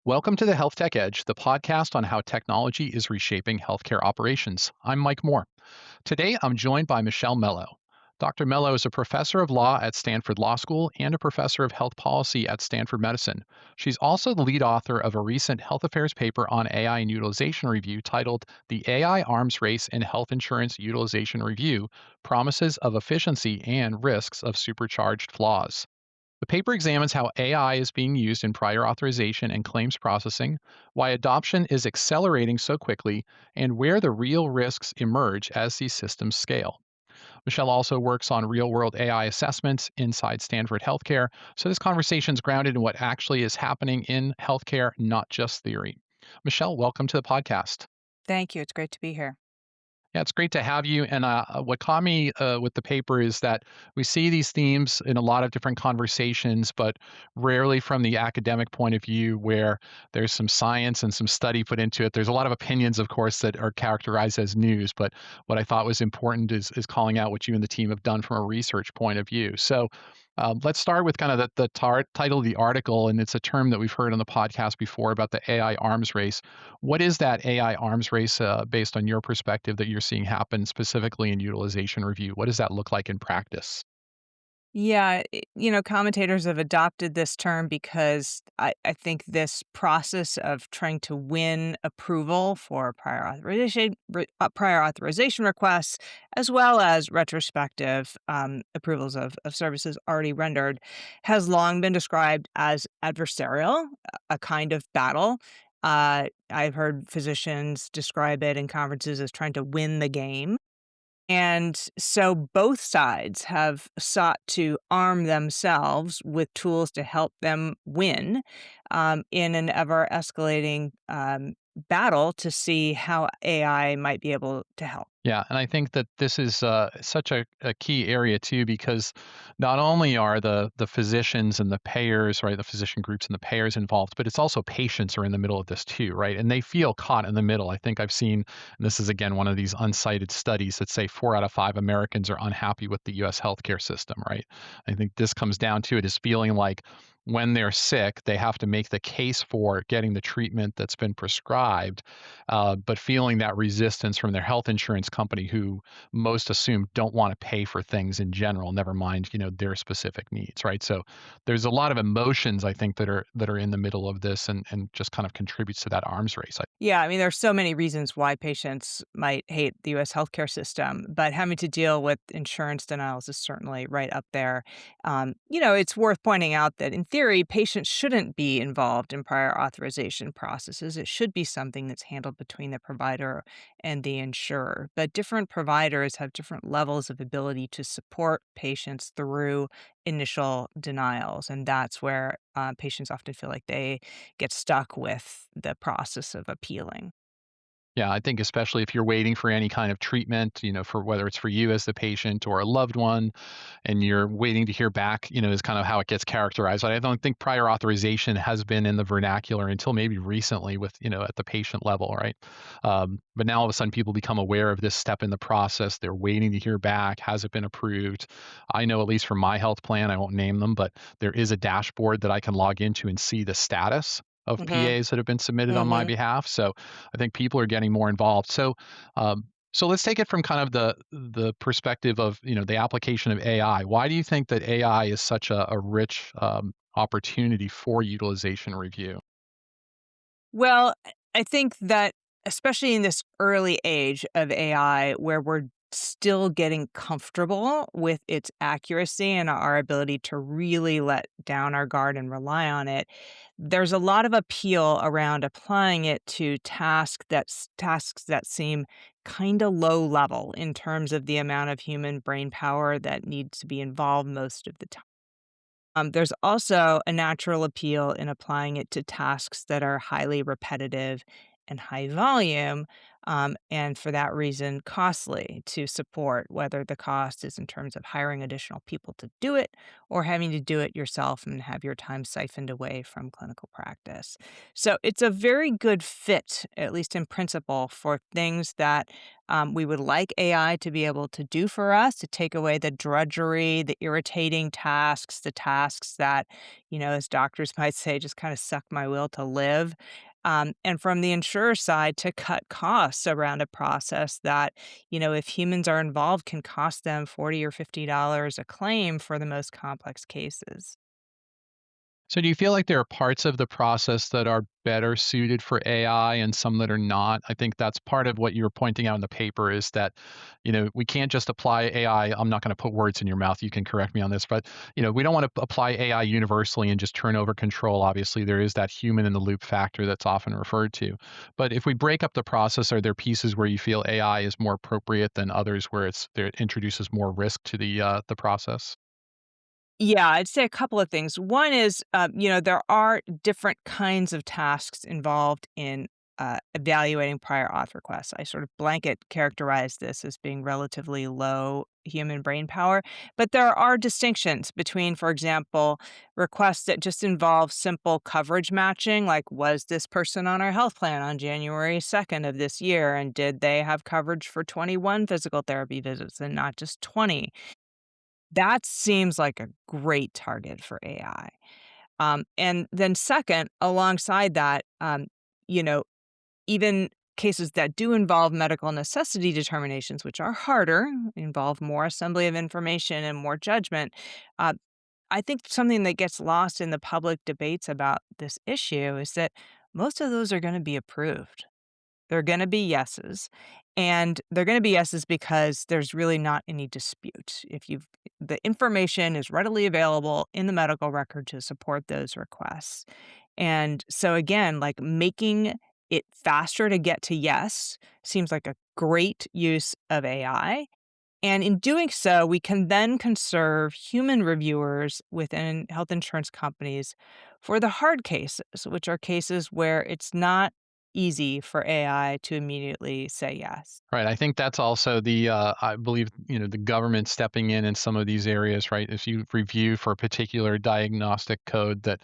Welcome to the Health Tech Edge, the podcast on how technology is reshaping healthcare operations. I'm Mike Moore. Today, I'm joined by Michelle Mello. Dr. Mello is a professor of law at Stanford Law School and a professor of health policy at Stanford Medicine. She's also the lead author of a recent health affairs paper on AI and utilization review titled The AI Arms Race in Health Insurance Utilization Review Promises of Efficiency and Risks of Supercharged Flaws. The paper examines how AI is being used in prior authorization and claims processing, why adoption is accelerating so quickly, and where the real risks emerge as these systems scale. Michelle also works on real world AI assessments inside Stanford Healthcare, so this conversation is grounded in what actually is happening in healthcare, not just theory. Michelle, welcome to the podcast. Thank you. It's great to be here. Yeah, it's great to have you. And what caught me with the paper is that we see these themes in a lot of different conversations, but rarely from the academic point of view where there's some science and some study put into it. There's a lot of opinions, of course, that are characterized as news. But what I thought was important is calling out what you and the team have done from a research point of view. So let's start with kind of the title of the article, and it's a term that we've heard on the podcast before about the AI arms race. What is that AI arms race based on your perspective that you're seeing happen specifically in utilization review? What does that look like in practice? Yeah, commentators have adopted this term because I think this process of trying to win approval for prior authorization requests, as well as retrospective approvals of services already rendered, has long been described as adversarial, a kind of battle. I've heard physicians describe it in conferences as trying to win the game. And so both sides have sought to arm themselves with tools to help them win in an ever escalating battle to see how AI might be able to help. Yeah, and I think that this is such a key area too, because not only are the physicians and the payers, right, the physician groups and the payers involved, but it's also patients are in the middle of this too, right? And they feel caught in the middle. I think I've seen, and this is again one of these uncited studies that say 4 out of 5 Americans are unhappy with the U.S. healthcare system, right? I think this comes down to it is feeling like when they're sick, they have to make the case for getting the treatment that's been prescribed, but feeling that resistance from their health insurance company, who most assume don't want to pay for things in general, never mind their specific needs, right? So there's a lot of emotions I think that are in the middle of this, and just kind of contributes to that arms race. Yeah, I mean, there's so many reasons why patients might hate the US healthcare system, but having to deal with insurance denials is certainly right up there. It's worth pointing out that in theory, patients shouldn't be involved in prior authorization processes. It should be something that's handled between the provider and the insurer. But different providers have different levels of ability to support patients through initial denials. And that's where patients often feel like they get stuck with the process of appealing. Yeah, I think especially if you're waiting for any kind of treatment, for whether it's for you as the patient or a loved one, and you're waiting to hear back, is kind of how it gets characterized. I don't think prior authorization has been in the vernacular until maybe recently with, at the patient level, right? But now all of a sudden people become aware of this step in the process. They're waiting to hear back. Has it been approved? I know, at least for my health plan, I won't name them, but there is a dashboard that I can log into and see the status of Mhm, PAs that have been submitted on my mhm. behalf. So I think people are getting more involved. So let's take it from kind of the perspective of the application of AI. Why do you think that AI is such a rich opportunity for utilization review? Well, I think that especially in this early age of AI where we're still getting comfortable with its accuracy and our ability to really let down our guard and rely on it, there's a lot of appeal around applying it to tasks that seem kind of low level in terms of the amount of human brain power that needs to be involved most of the time. There's also a natural appeal in applying it to tasks that are highly repetitive and high volume, and for that reason, costly to support, whether the cost is in terms of hiring additional people to do it or having to do it yourself and have your time siphoned away from clinical practice. So it's a very good fit, at least in principle, for things that we would like AI to be able to do for us, to take away the drudgery, the irritating tasks, the tasks that, as doctors might say, just kind of suck my will to live. And from the insurer side, to cut costs around a process that, if humans are involved, can cost them $40 or $50 a claim for the most complex cases. So do you feel like there are parts of the process that are better suited for AI and some that are not? I think that's part of what you were pointing out in the paper is that, we can't just apply AI. I'm not going to put words in your mouth. You can correct me on this, but we don't want to apply AI universally and just turn over control. Obviously, there is that human in the loop factor that's often referred to. But if we break up the process, are there pieces where you feel AI is more appropriate than others where it introduces more risk to the process? Yeah, I'd say a couple of things. One is, there are different kinds of tasks involved in evaluating prior auth requests. I sort of blanket characterize this as being relatively low human brain power, but there are distinctions between, for example, requests that just involve simple coverage matching, like was this person on our health plan on January 2nd of this year, and did they have coverage for 21 physical therapy visits and not just 20? That seems like a great target for AI. And then second, alongside that, you know, even cases that do involve medical necessity determinations, which are harder, involve more assembly of information and more judgment. Uh, I think something that gets lost in the public debates about this issue is that most of those are going to be approved. They're gonna be yeses, and they're gonna be yeses because there's really not any dispute. If you've the information is readily available in the medical record to support those requests. And so again, like, making it faster to get to yes seems like a great use of AI, and in doing so, we can then conserve human reviewers within health insurance companies for the hard cases, which are cases where it's not easy for AI to immediately say yes. Right. I think that's also I believe, the government stepping in some of these areas, right? If you review for a particular diagnostic code that,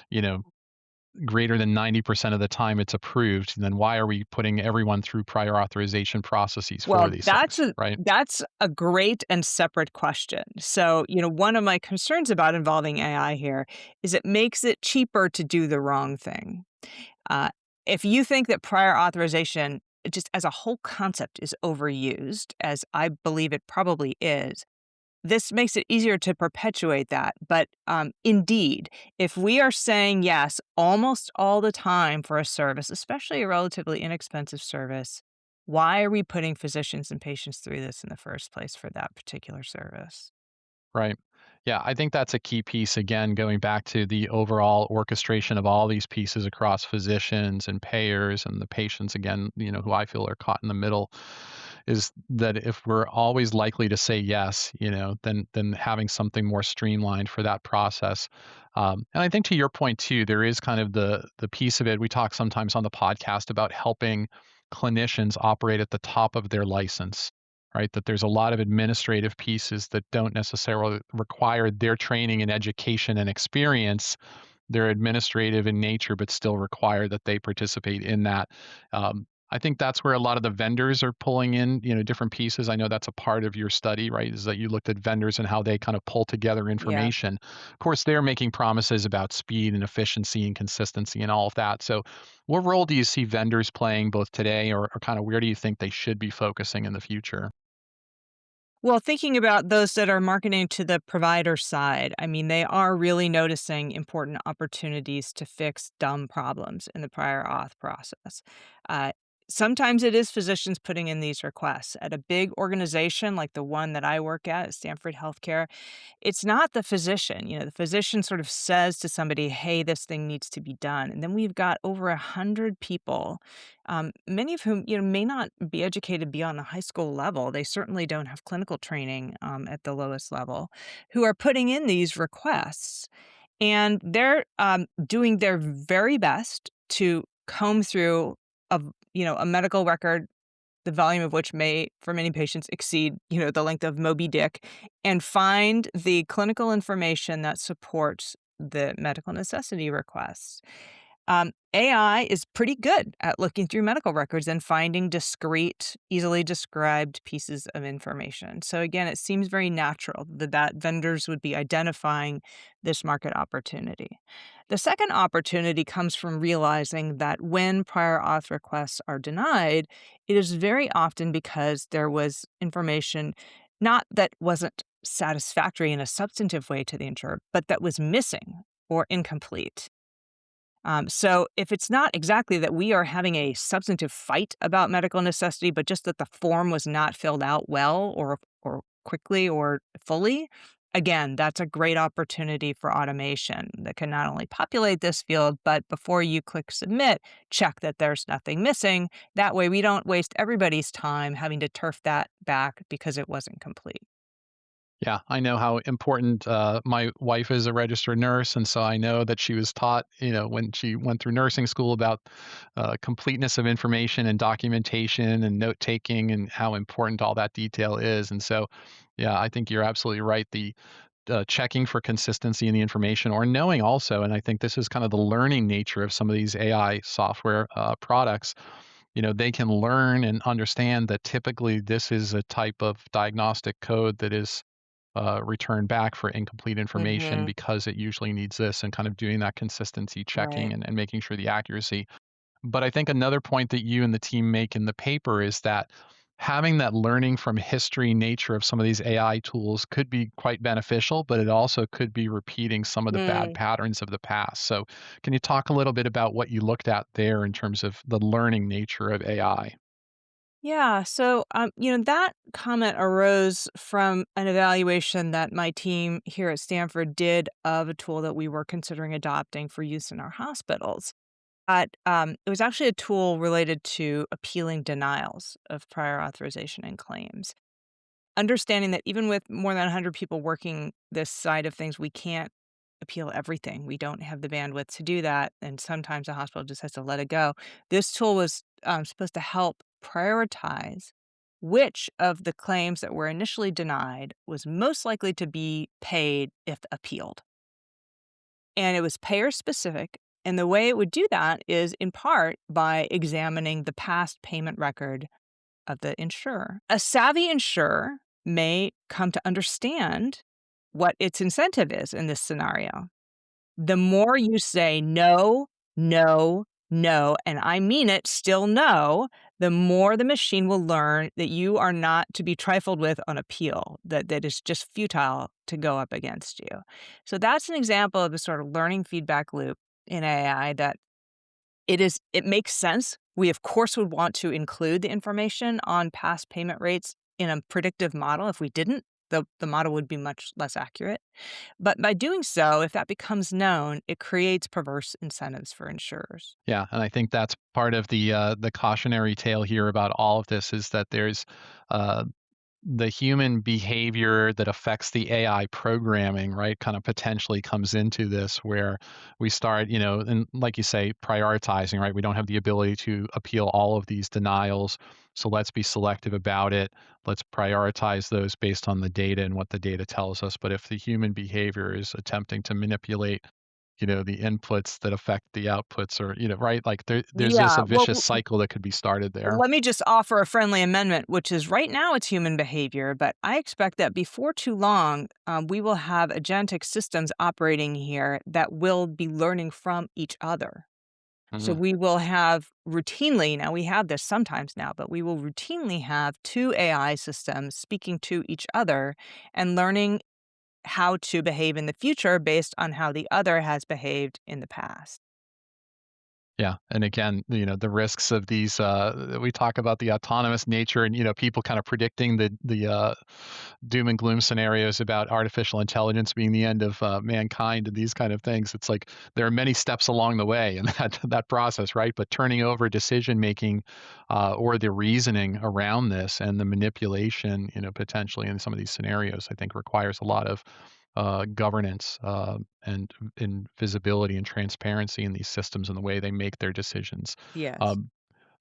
you know, greater than 90% of the time it's approved, then why are we putting everyone through prior authorization processes for Well, these that's things, a right? that's a great and separate question. So, one of my concerns about involving AI here is it makes it cheaper to do the wrong thing. Uh, if you think that prior authorization, just as a whole concept, is overused, as I believe it probably is, this makes it easier to perpetuate that. But indeed, if we are saying yes almost all the time for a service, especially a relatively inexpensive service, why are we putting physicians and patients through this in the first place for that particular service? Right. Yeah, I think that's a key piece. Again, going back to the overall orchestration of all these pieces across physicians and payers and the patients, again, who I feel are caught in the middle, is that if we're always likely to say yes, then having something more streamlined for that process. And I think to your point too, there is kind of the piece of it. We talk sometimes on the podcast about helping clinicians operate at the top of their license, right? That there's a lot of administrative pieces that don't necessarily require their training and education and experience. They're administrative in nature, but still require that they participate in that. I think that's where a lot of the vendors are pulling in, different pieces. I know that's a part of your study, right? Is that you looked at vendors and how they kind of pull together Yeah. information. Of course, they're making promises about speed and efficiency and consistency and all of that. So, what role do you see vendors playing both today, or kind of where do you think they should be focusing in the future? Well, thinking about those that are marketing to the provider side, I mean, they are really noticing important opportunities to fix dumb problems in the prior auth process. Uh, Sometimes it is physicians putting in these requests. At a big organization like the one that I work at Stanford Healthcare, it's not the physician. The physician sort of says to somebody, "Hey, this thing needs to be done." And then we've got over 100 people, many of whom, may not be educated beyond the high school level. They certainly don't have clinical training at the lowest level, who are putting in these requests. And they're doing their very best to comb through a medical record, the volume of which may, for many patients, exceed, the length of Moby Dick, and find the clinical information that supports the medical necessity requests. AI is pretty good at looking through medical records and finding discrete, easily described pieces of information. So again, it seems very natural that vendors would be identifying this market opportunity. The second opportunity comes from realizing that when prior auth requests are denied, it is very often because there was information not that wasn't satisfactory in a substantive way to the insured, but that was missing or incomplete. So if it's not exactly that we are having a substantive fight about medical necessity, but just that the form was not filled out well or quickly or fully, again, that's a great opportunity for automation that can not only populate this field, but before you click submit, check that there's nothing missing. That way we don't waste everybody's time having to turf that back because it wasn't complete. Yeah, I know how important my wife is a registered nurse, and so I know that she was taught, when she went through nursing school about completeness of information and documentation and note taking and how important all that detail is. And so, yeah, I think you're absolutely right. The checking for consistency in the information, or knowing also, and I think this is kind of the learning nature of some of these AI software products. They can learn and understand that typically this is a type of diagnostic code that is return back for incomplete information Mhm. because it usually needs this, and kind of doing that consistency checking Right. and making sure the accuracy. But I think another point that you and the team make in the paper is that having that learning from history nature of some of these AI tools could be quite beneficial, but it also could be repeating some of the bad Mm. patterns of the past. So, can you talk a little bit about what you looked at there in terms of the learning nature of AI? Yeah. So, that comment arose from an evaluation that my team here at Stanford did of a tool that we were considering adopting for use in our hospitals. It was actually a tool related to appealing denials of prior authorization and claims. Understanding that even with more than 100 people working this side of things, we can't appeal everything. We don't have the bandwidth to do that, and sometimes the hospital just has to let it go. This tool was, supposed to help prioritize which of the claims that were initially denied was most likely to be paid if appealed. And it was payer specific, and the way it would do that is in part by examining the past payment record of the insurer. A savvy insurer may come to understand what its incentive is in this scenario. The more you say no, no, no, and I mean it, still no, the more the machine will learn that you are not to be trifled with on appeal, that is just futile to go up against you. So that's an example of a sort of learning feedback loop in AI that it makes sense. We, of course, would want to include the information on past payment rates in a predictive model. If we didn't, the model would be much less accurate. But by doing so, if that becomes known, it creates perverse incentives for insurers. Yeah, and I think that's part of the cautionary tale here about all of this is that there's uh, the human behavior that affects the AI programming, right, kind of potentially comes into this where we start, and like you say, prioritizing, right? We don't have the ability to appeal all of these denials. So let's be selective about it. Let's prioritize those based on the data and what the data tells us. But if the human behavior is attempting to manipulate, the inputs that affect the outputs, or, right, like there's just Yeah, a well, vicious cycle that could be started there. let me just offer a friendly amendment, which is right now it's human behavior, but I expect that before too long, we will have agentic systems operating here that will be learning from each other. So Mhm. we will have routinely, now we have this sometimes now, but we will routinely have two AI systems speaking to each other and learning how to behave in the future based on how the other has behaved in the past. Yeah, and again, the risks of these. We talk about the autonomous nature, and people kind of predicting the doom and gloom scenarios about artificial intelligence being the end of mankind and these kind of things. It's like there are many steps along the way in that process, right? But turning over decision making or the reasoning around this and the manipulation, potentially in some of these scenarios, I think requires a lot of governance and visibility and transparency in these systems and the way they make their decisions. Yes. Um,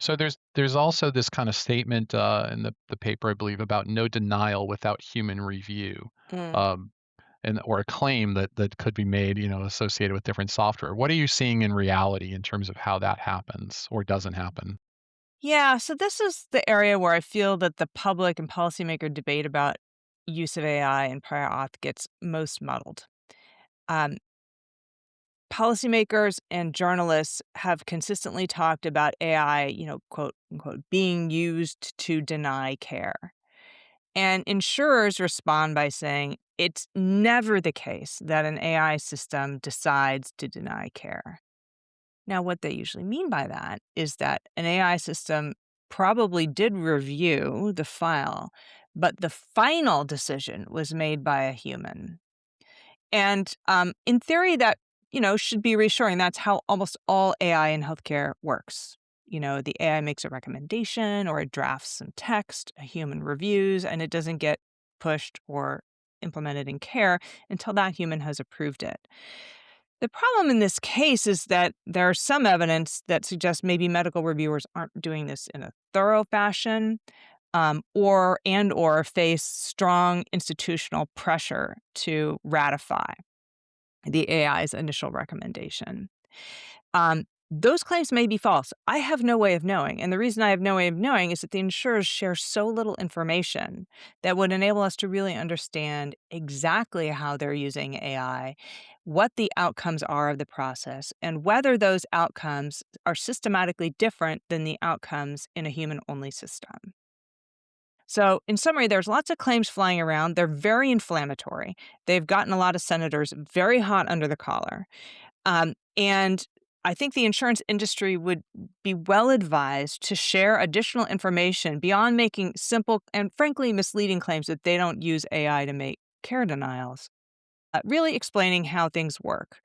So there's also this kind of statement in the paper, I believe, about no denial without human review, Mm. um, and or a claim that could be made, associated with different software. What are you seeing in reality in terms of how that happens or doesn't happen? Yeah, so this is the area where I feel that the public and policymaker debate about use of AI and prior auth gets most muddled. Um, Policymakers and journalists have consistently talked about AI, quote unquote, being used to deny care. And insurers respond by saying it's never the case that an AI system decides to deny care. Now, what they usually mean by that is that an AI system probably did review the file, but the final decision was made by a human. And in theory, that should be reassuring. That's how almost all AI in healthcare works. The AI makes a recommendation or it drafts some text, a human reviews, and it doesn't get pushed or implemented in care until that human has approved it. The problem in this case is that there's some evidence that suggests maybe medical reviewers aren't doing this in a thorough fashion, or face strong institutional pressure to ratify the AI's initial recommendation. Those claims may be false. I have no way of knowing. And the reason I have no way of knowing is that the insurers share so little information that would enable us to really understand exactly how they're using AI, what the outcomes are of the process, and whether those outcomes are systematically different than the outcomes in a human only system. So, in summary, there's lots of claims flying around. They're very inflammatory. They've gotten a lot of senators very hot under the collar. And I think the insurance industry would be well advised to share additional information beyond making simple and frankly misleading claims that they don't use AI to make care denials, really explaining how things work.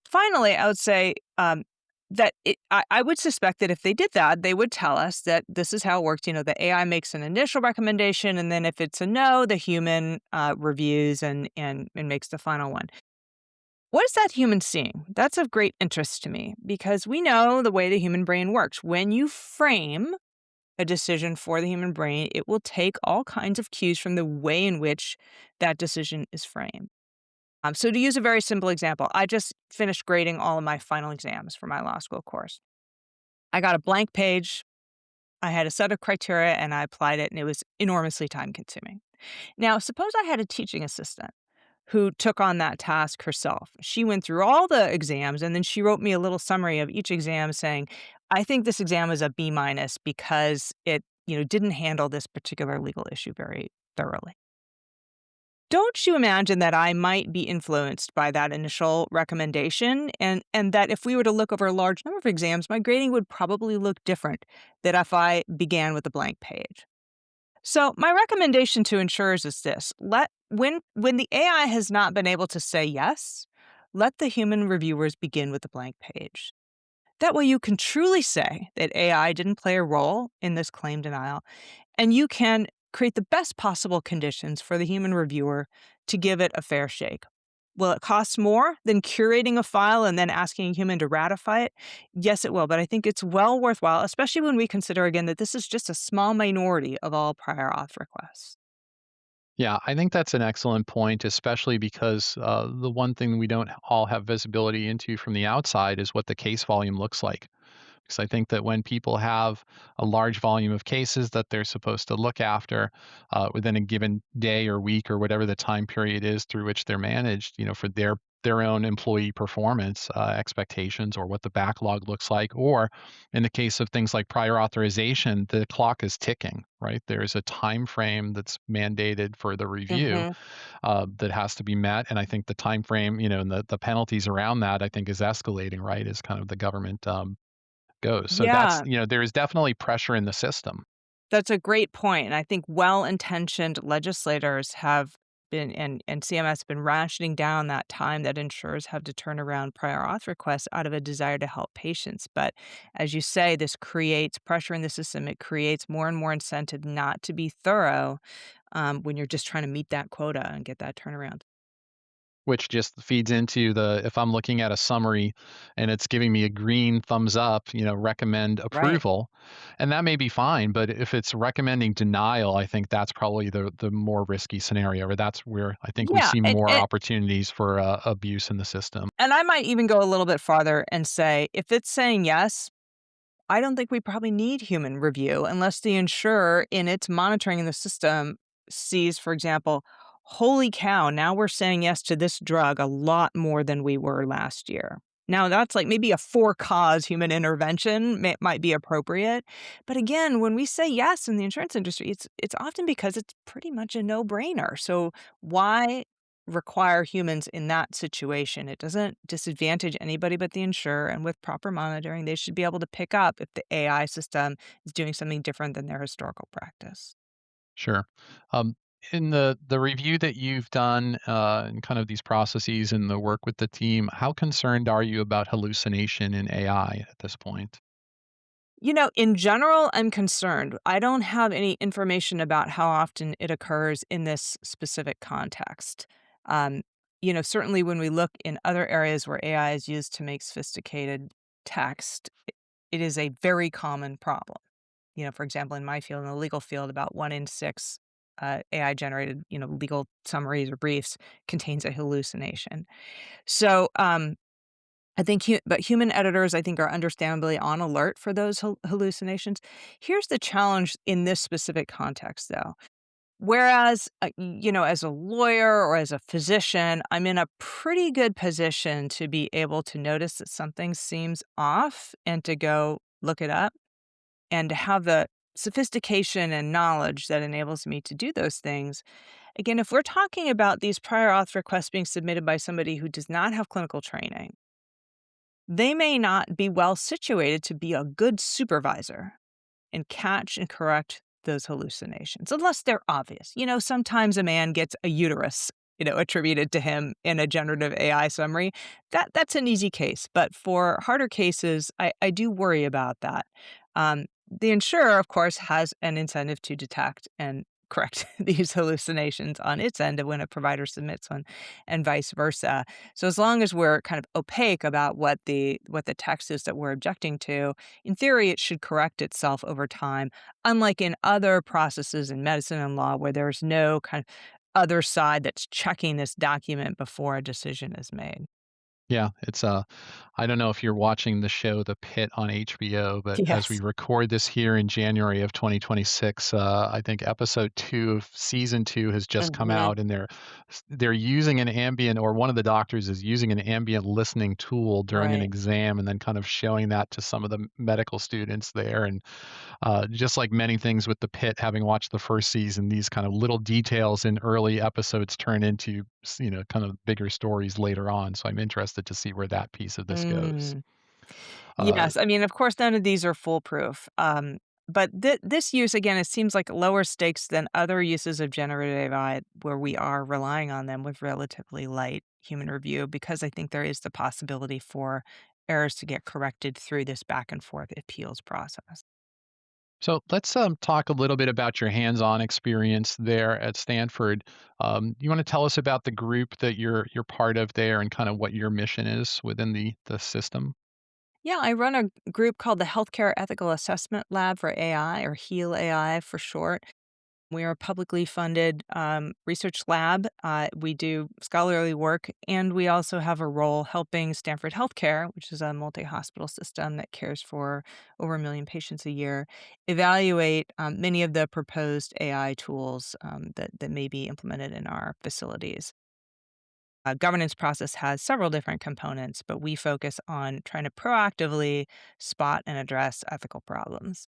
Finally, I would say I would suspect that if they did that, they would tell us that this is how it works. The AI makes an initial recommendation, and then if it's a no, the human reviews and makes the final one. What is that human seeing? That's of great interest to me because we know the way the human brain works. When you frame a decision for the human brain, it will take all kinds of cues from the way in which that decision is framed. So, to use a very simple example, I just finished grading all of my final exams for my law school course. I got a blank page. I had a set of criteria and I applied it, and it was enormously time consuming. Now, suppose I had a teaching assistant who took on that task herself. She went through all the exams and then she wrote me a little summary of each exam saying, I think this exam is a B minus because it, didn't handle this particular legal issue very thoroughly. Don't you imagine that I might be influenced by that initial recommendation and that if we were to look over a large number of exams, my grading would probably look different than if I began with a blank page. So my recommendation to insurers is this: let when the AI has not been able to say yes, let the human reviewers begin with a blank page. That way you can truly say that AI didn't play a role in this claim denial, and you can create the best possible conditions for the human reviewer to give it a fair shake. Will it cost more than curating a file and then asking a human to ratify it? Yes, it will, but I think it's well worthwhile, especially when we consider again that this is just a small minority of all prior auth requests. Yeah, I think that's an excellent point, especially because the one thing we don't all have visibility into from the outside is what the case volume looks like. Because I think that when people have a large volume of cases that they're supposed to look after within a given day or week or whatever the time period is through which they're managed, for their own employee performance expectations or what the backlog looks like, or in the case of things like prior authorization, the clock is ticking, right? There's a time frame that's mandated for the review Mhm. that has to be met, and I think the time frame, and the penalties around that, I think, is escalating, right? As kind of the government goes. So that's, Yeah, there is definitely pressure in the system. that's a great point, and I think well-intentioned legislators have been and CMS have been rationing down that time that insurers have to turn around prior auth requests out of a desire to help patients, but as you say, this creates pressure in the system. It creates more and more incentive not to be thorough, when you're just trying to meet that quota and get that turnaround. which just feeds into the if I'm looking at a summary and it's giving me a green thumbs up, recommend Right. approval, and that may be fine, but if it's recommending denial, I think that's probably the more risky scenario, or that's where I think we Yeah, see and more and opportunities for abuse in the system. and I might even go a little bit farther and say, if it's saying yes, I don't think we probably need human review unless the insurer, in its monitoring in the system, sees, for example, holy cow, now we're saying yes to this drug a lot more than we were last year. Now, that's like maybe a for cause human intervention might be appropriate. But again, when we say yes in the insurance industry, it's often because it's pretty much a no brainer. So, why require humans in that situation? It doesn't disadvantage anybody but the insurer, and with proper monitoring, they should be able to pick up if the AI system is doing something different than their historical practice. Sure. Um, in the review that you've done, and kind of these processes and the work with the team, how concerned are you about hallucination in AI at this point? In general, I'm concerned. I don't have any information about how often it occurs in this specific context. Um, certainly when we look in other areas where AI is used to make sophisticated text, it is a very common problem. For example, in my field, in the legal field, about 1 in 6 AI generated, legal summaries or briefs contains a hallucination. So, I think but human editors, I think, are understandably on alert for those hallucinations. Here's the challenge in this specific context, though. Whereas, as a lawyer or as a physician, I'm in a pretty good position to be able to notice that something seems off and to go look it up and to have the sophistication and knowledge that enables me to do those things. Again, if we're talking about these prior auth requests being submitted by somebody who does not have clinical training, they may not be well situated to be a good supervisor and catch and correct those hallucinations unless they're obvious. Sometimes a man gets a uterus, attributed to him in a generative AI summary. That's an easy case, but for harder cases, I do worry about that. The insurer, of course, has an incentive to detect and correct these hallucinations on its end of when a provider submits one, and vice versa. So as long as we're kind of opaque about what the text is that we're objecting to, in theory, it should correct itself over time, unlike in other processes in medicine and law where there's no kind of other side that's checking this document before a decision is made. Yeah, it's I don't know if you're watching the show The Pit on HBO, but as we Yes. record this here in January of 2026, I think episode 2 of season 2 has just come Mhm. out, and they're using an ambient, or one of the doctors is using an ambient listening tool during an Right. exam, and then kind of showing that to some of the medical students there. And just like many things with The Pit, having watched the first season, these kind of little details in early episodes turn into, kind of bigger stories later on. So I'm interested to see where that piece of this goes. Mm. Uh, Yes, I mean, of course, none of these are foolproof. But this use, again, it seems like lower stakes than other uses of generative AI where we are relying on them with relatively light human review, because I think there is the possibility for errors to get corrected through this back and forth appeals process. so let's talk a little bit about your hands-on experience there at Stanford. You want to tell us about the group that you're part of there, and kind of what your mission is within the system? Yeah, I run a group called the Healthcare Ethical Assessment Lab for AI, or HEAL AI for short. We are a publicly funded research lab. We do scholarly work, and we also have a role helping Stanford Healthcare, which is a multi hospital system that cares for over 1 million patients a year, evaluate many of the proposed AI tools that may be implemented in our facilities. Governance process has several different components, but we focus on trying to proactively spot and address ethical problems.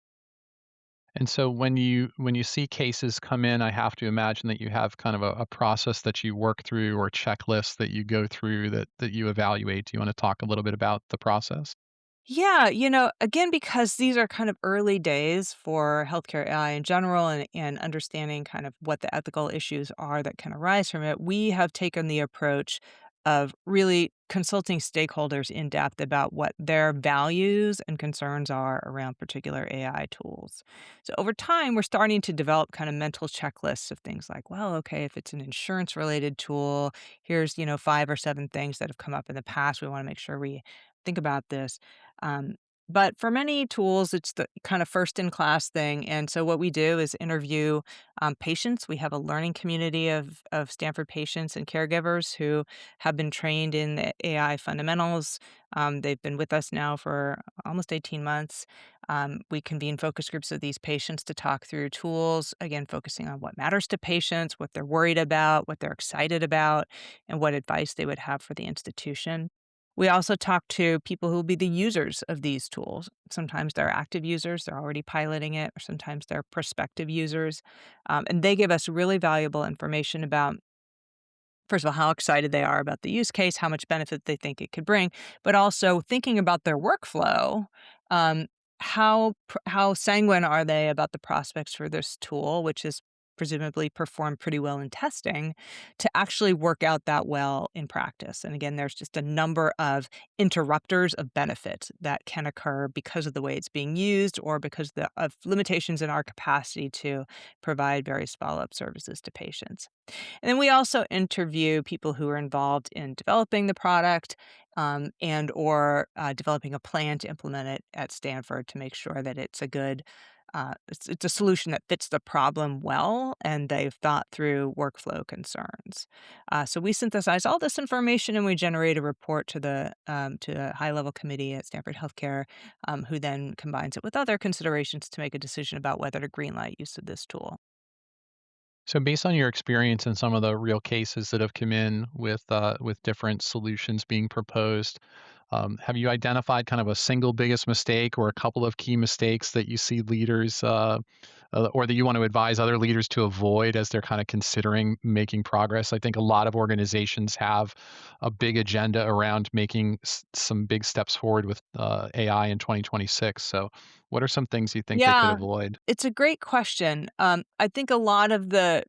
And so when you see cases come in, I have to imagine that you have kind of a process that you work through, or checklists that you go through, that you evaluate. Do you want to talk a little bit about the process? Yeah, again, because these are kind of early days for healthcare AI in general, and understanding kind of what the ethical issues are that can arise from it, we have taken the approach of really consulting stakeholders in depth about what their values and concerns are around particular AI tools. So over time, we're starting to develop kind of mental checklists of things like, well, okay, if it's an insurance related tool, here's, 5 or 7 things that have come up in the past. We want to make sure we think about this. Um, but for many tools, it's the kind of first in class thing. And so what we do is interview patients. We have a learning community of Stanford patients and caregivers who have been trained in the AI fundamentals. They've been with us now for almost 18 months. We convene focus groups of these patients to talk through tools, again, focusing on what matters to patients, what they're worried about, what they're excited about, and what advice they would have for the institution. We also talk to people who will be the users of these tools. Sometimes they're active users, they're already piloting it, or sometimes they're prospective users. And they give us really valuable information about, first of all, how excited they are about the use case, how much benefit they think it could bring, but also thinking about their workflow. Um, how sanguine are they about the prospects for this tool, which is presumably performed pretty well in testing, to actually work out that well in practice? And again, there's just a number of interrupters of benefit that can occur because of the way it's being used or because of limitations in our capacity to provide various follow-up services to patients. And then we also interview people who are involved in developing the product, and or developing a plan to implement it at Stanford to make sure that it's a good, it's a solution that fits the problem well, and they've thought through workflow concerns. So we synthesize all this information and we generate a report to a high level committee at Stanford Healthcare, who then combines it with other considerations to make a decision about whether to greenlight use of this tool. So based on your experience and some of the real cases that have come in with different solutions being proposed, have you identified kind of a single biggest mistake or a couple of key mistakes that you see leaders or that you want to advise other leaders to avoid as they're kind of considering making progress? I think a lot of organizations have a big agenda around making some big steps forward with AI in 2026. So, what are some things you think they could Yeah, avoid? it's a great question. I think a lot of the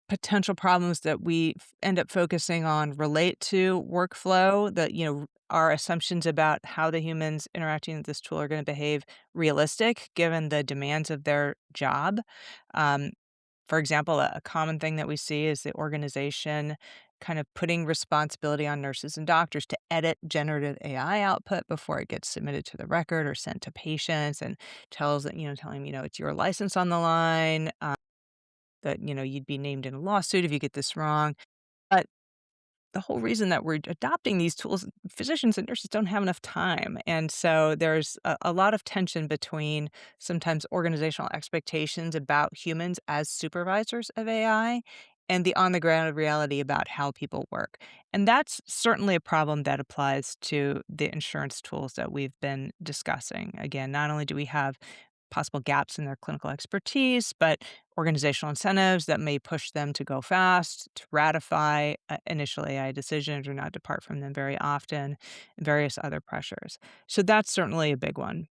potential problems that we end up focusing on relate to workflow, that, our assumptions about how the humans interacting with this tool are going to behave realistic given the demands of their job. Um, for example, a common thing that we see is the organization kind of putting responsibility on nurses and doctors to edit generative AI output before it gets submitted to the record or sent to patients, and telling them, it's your license on the line, that, you'd be named in a lawsuit if you get this wrong. But the whole reason that we're adopting these tools, physicians and nurses don't have enough time. And so there's a lot of tension between sometimes organizational expectations about humans as supervisors of AI and the on the ground reality about how people work. And that's certainly a problem that applies to the insurance tools that we've been discussing. Again, not only do we have possible gaps in their clinical expertise, but organizational incentives that may push them to go fast, to ratify initial AI decisions or not depart from them very often, and various other pressures. So that's certainly a big one.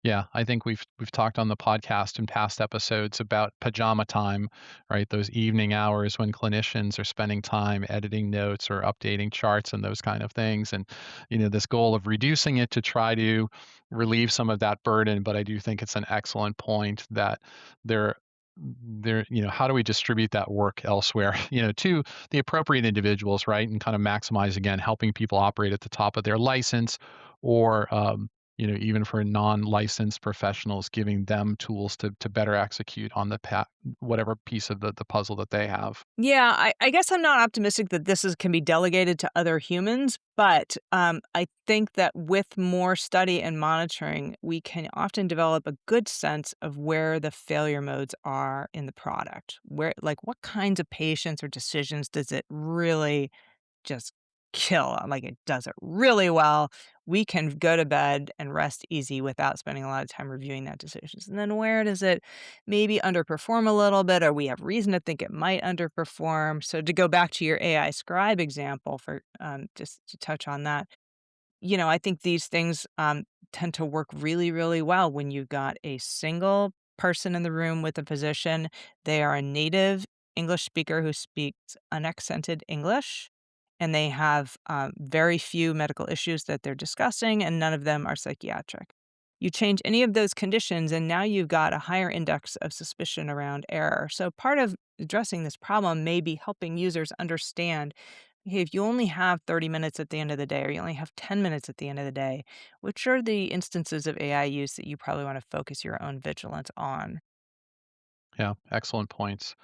Yeah, I think we've talked on the podcast in past episodes about pajama time, right? Those evening hours when clinicians are spending time editing notes or updating charts and those kind of things. And, this goal of reducing it to try to relieve some of that burden. But I do think it's an excellent point that there how do we distribute that work elsewhere, to the appropriate individuals, right? And kind of maximize again, helping people operate at the top of their license or even for non-licensed professionals, giving them tools to better execute on whatever piece of the puzzle that they have. Yeah, I guess I'm not optimistic that can be delegated to other humans, but I think that with more study and monitoring, we can often develop a good sense of where the failure modes are in the product. Like, what kinds of patients or decisions does it really just kill, like, it does it really well. We can go to bed and rest easy without spending a lot of time reviewing that decisions. And then where does it maybe underperform a little bit, or we have reason to think it might underperform? So to go back to your AI scribe example for, just to touch on that, I think these things, tend to work really, really well when you've got a single person in the room with a physician. They are a native English speaker who speaks unaccented English, and they have very few medical issues that they're discussing, and none of them are psychiatric. You change any of those conditions, and now you've got a higher index of suspicion around error. So, part of addressing this problem may be helping users understand, hey, if you only have 30 minutes at the end of the day, or you only have 10 minutes at the end of the day, which are the instances of AI use that you probably want to focus your own vigilance on? Yeah, excellent points.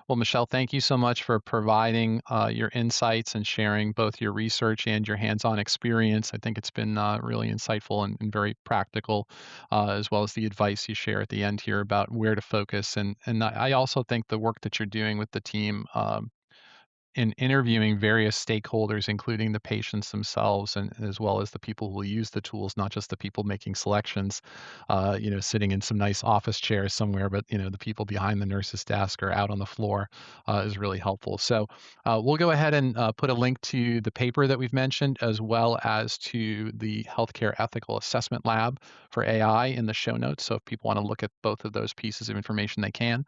Well, Michelle, thank you so much for providing your insights and sharing both your research and your hands-on experience. I think it's been really insightful and very practical, as well as the advice you share at the end here about where to focus. And I also think the work that you're doing with the team in interviewing various stakeholders, including the patients themselves, and as well as the people who will use the tools, not just the people making selections, sitting in some nice office chairs somewhere, but the people behind the nurse's desk or out on the floor is really helpful. So we'll go ahead and put a link to the paper that we've mentioned, as well as to the Healthcare Ethical Assessment Lab for AI in the show notes. So if people want to look at both of those pieces of information, they can.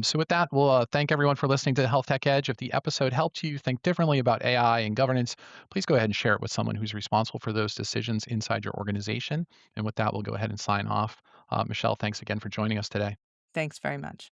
So with that, we'll thank everyone for listening to Health Tech Edge. If the episode helped you think differently about AI and governance, please go ahead and share it with someone who's responsible for those decisions inside your organization. And with that, we'll go ahead and sign off. Michelle, thanks again for joining us today. Thanks very much.